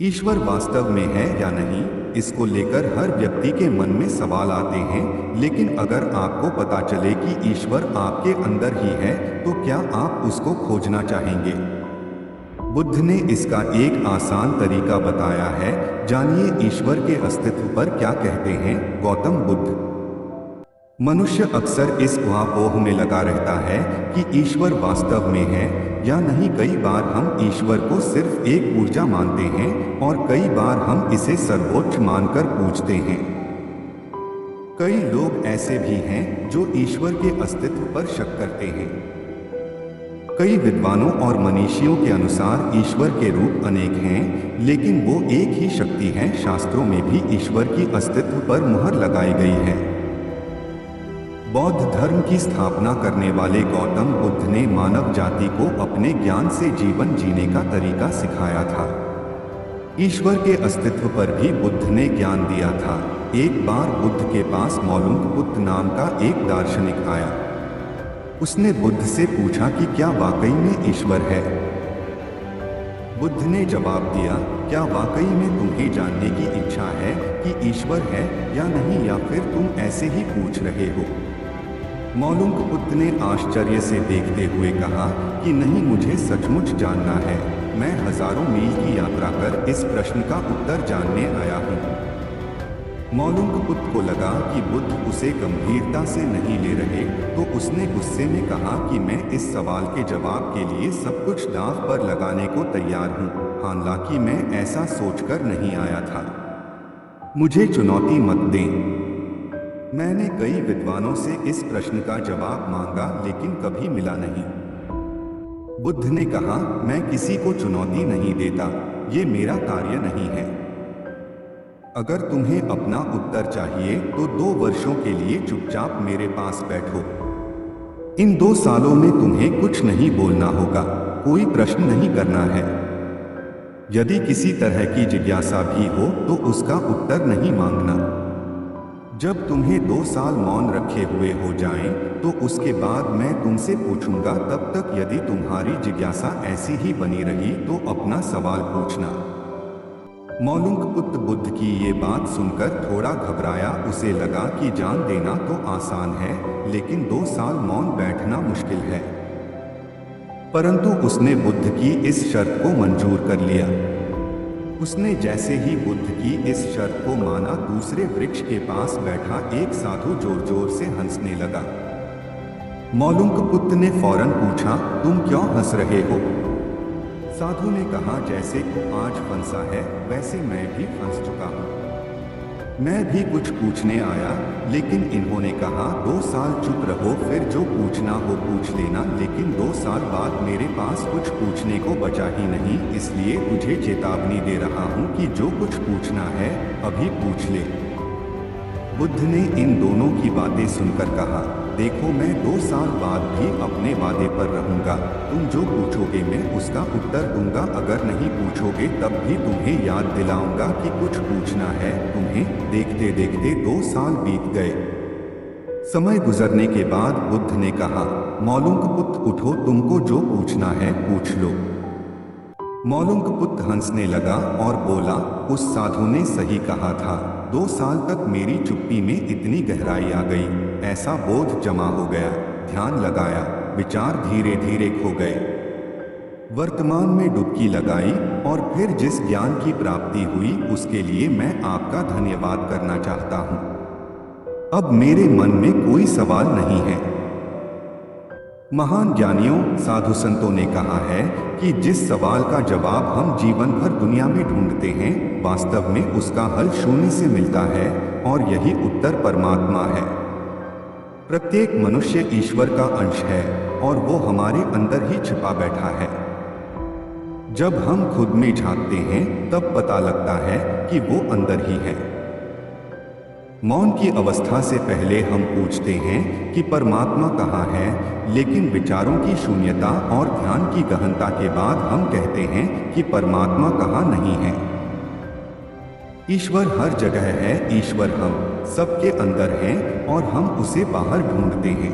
ईश्वर वास्तव में है या नहीं, इसको लेकर हर व्यक्ति के मन में सवाल आते हैं। लेकिन अगर आपको पता चले कि ईश्वर आपके अंदर ही है, तो क्या आप उसको खोजना चाहेंगे? बुद्ध ने इसका एक आसान तरीका बताया है। जानिए ईश्वर के अस्तित्व पर क्या कहते हैं गौतम बुद्ध। मनुष्य अक्सर इस ऊहापोह में लगा रहता है कि ईश्वर वास्तव में है या नहीं। कई बार हम ईश्वर को सिर्फ एक ऊर्जा मानते हैं और कई बार हम इसे सर्वोच्च मानकर पूजते हैं। कई लोग ऐसे भी हैं जो ईश्वर के अस्तित्व पर शक करते हैं। कई विद्वानों और मनीषियों के अनुसार ईश्वर के रूप अनेक हैं, लेकिन वो एक ही शक्ति है। शास्त्रों में भी ईश्वर की अस्तित्व पर मुहर लगाई गई है। बौद्ध धर्म की स्थापना करने वाले गौतम बुद्ध ने मानव जाति को अपने ज्ञान से जीवन जीने का तरीका सिखाया था। ईश्वर के अस्तित्व पर भी बुद्ध ने ज्ञान दिया था। एक बार बुद्ध के पास मौलुंगपुत्त नाम का एक दार्शनिक आया। उसने बुद्ध से पूछा कि क्या वाकई में ईश्वर है। बुद्ध ने जवाब दिया, क्या वाकई में तुम्हें जानने की इच्छा है कि ईश्वर है या नहीं, या फिर तुम ऐसे ही पूछ रहे हो? मौलुंगपुत्त ने आश्चर्य से देखते हुए कहा कि नहीं, मुझे सचमुच जानना है। मैं हजारों मील की यात्रा कर इस प्रश्न का उत्तर जानने आया हूँ। मौलुंगपुत्त को लगा कि बुद्ध उसे गंभीरता से नहीं ले रहे, तो उसने गुस्से में कहा कि मैं इस सवाल के जवाब के लिए सब कुछ दांव पर लगाने को तैयार हूँ। हालांकि मैं ऐसा सोचकर नहीं आया था। मुझे चुनौती मत दें। मैंने कई विद्वानों से इस प्रश्न का जवाब मांगा, लेकिन कभी मिला नहीं। बुद्ध ने कहा, मैं किसी को चुनौती नहीं देता, ये मेरा कार्य नहीं है। अगर तुम्हें अपना उत्तर चाहिए तो 2 वर्षों के लिए चुपचाप मेरे पास बैठो। इन 2 सालों में तुम्हें कुछ नहीं बोलना होगा, कोई प्रश्न नहीं करना है। यदि किसी तरह की जिज्ञासा भी हो तो उसका उत्तर नहीं मांगना। जब तुम्हें 2 साल मौन रखे हुए हो जाएं, तो उसके बाद मैं तुमसे पूछूंगा। तब तक यदि तुम्हारी जिज्ञासा ऐसी ही बनी रही तो अपना सवाल पूछना। मौलुंगपुत्त बुद्ध की ये बात सुनकर थोड़ा घबराया। उसे लगा कि जान देना तो आसान है, लेकिन 2 साल मौन बैठना मुश्किल है। परंतु उसने बुद्ध की इस शर्त को मंजूर कर लिया। उसने जैसे ही बुद्ध की इस शर्त को माना, दूसरे वृक्ष के पास बैठा एक साधु जोर जोर से हंसने लगा। मौलुंगपुत्त ने फौरन पूछा, तुम क्यों हंस रहे हो? साधु ने कहा, जैसे तू आज फंसा है वैसे मैं भी फंस चुका हूँ। मैं भी कुछ पूछने आया, लेकिन इन्होंने कहा 2 साल चुप रहो, फिर जो पूछना हो पूछ लेना। लेकिन 2 साल बाद मेरे पास कुछ पूछने को बचा ही नहीं, इसलिए तुझे चेतावनी दे रहा हूँ कि जो कुछ पूछना है अभी पूछ ले। बुद्ध ने इन दोनों की बातें सुनकर कहा, देखो मैं 2 साल बाद भी अपने वादे पर रहूंगा। तुम जो पूछोगे मैं उसका उत्तर दूंगा। अगर नहीं पूछोगे तब भी तुम्हें याद दिलाऊंगा कि कुछ पूछना है तुम्हें। देखते देखते 2 साल बीत गए। समय गुजरने के बाद बुद्ध ने कहा, मौलुंगपुत्त उठो, तुमको जो पूछना है पूछ लो। मौलुंगपुत्त हंसने लगा और बोला, उस साधु ने सही कहा था। 2 साल तक मेरी चुप्पी में इतनी गहराई आ गई, ऐसा बोध जमा हो गया। ध्यान लगाया, विचार धीरे धीरे खो गए। वर्तमान में डुबकी लगाई और फिर जिस ज्ञान की प्राप्ति हुई उसके लिए मैं आपका धन्यवाद करना चाहता हूँ। अब मेरे मन में कोई सवाल नहीं है। महान ज्ञानियों, साधु संतों ने कहा है कि जिस सवाल का जवाब हम जीवन भर दुनिया में ढूंढते हैं, वास्तव में उसका हल शून्य से मिलता है, और यही उत्तर परमात्मा है। प्रत्येक मनुष्य ईश्वर का अंश है और वो हमारे अंदर ही छिपा बैठा है। जब हम खुद में झांकते हैं तब पता लगता है कि वो अंदर ही है। मौन की अवस्था से पहले हम पूछते हैं कि परमात्मा कहाँ है, लेकिन विचारों की शून्यता और ध्यान की गहनता के बाद हम कहते हैं कि परमात्मा कहाँ नहीं है। ईश्वर हर जगह है। ईश्वर हम सबके अंदर है और हम उसे बाहर ढूंढते हैं।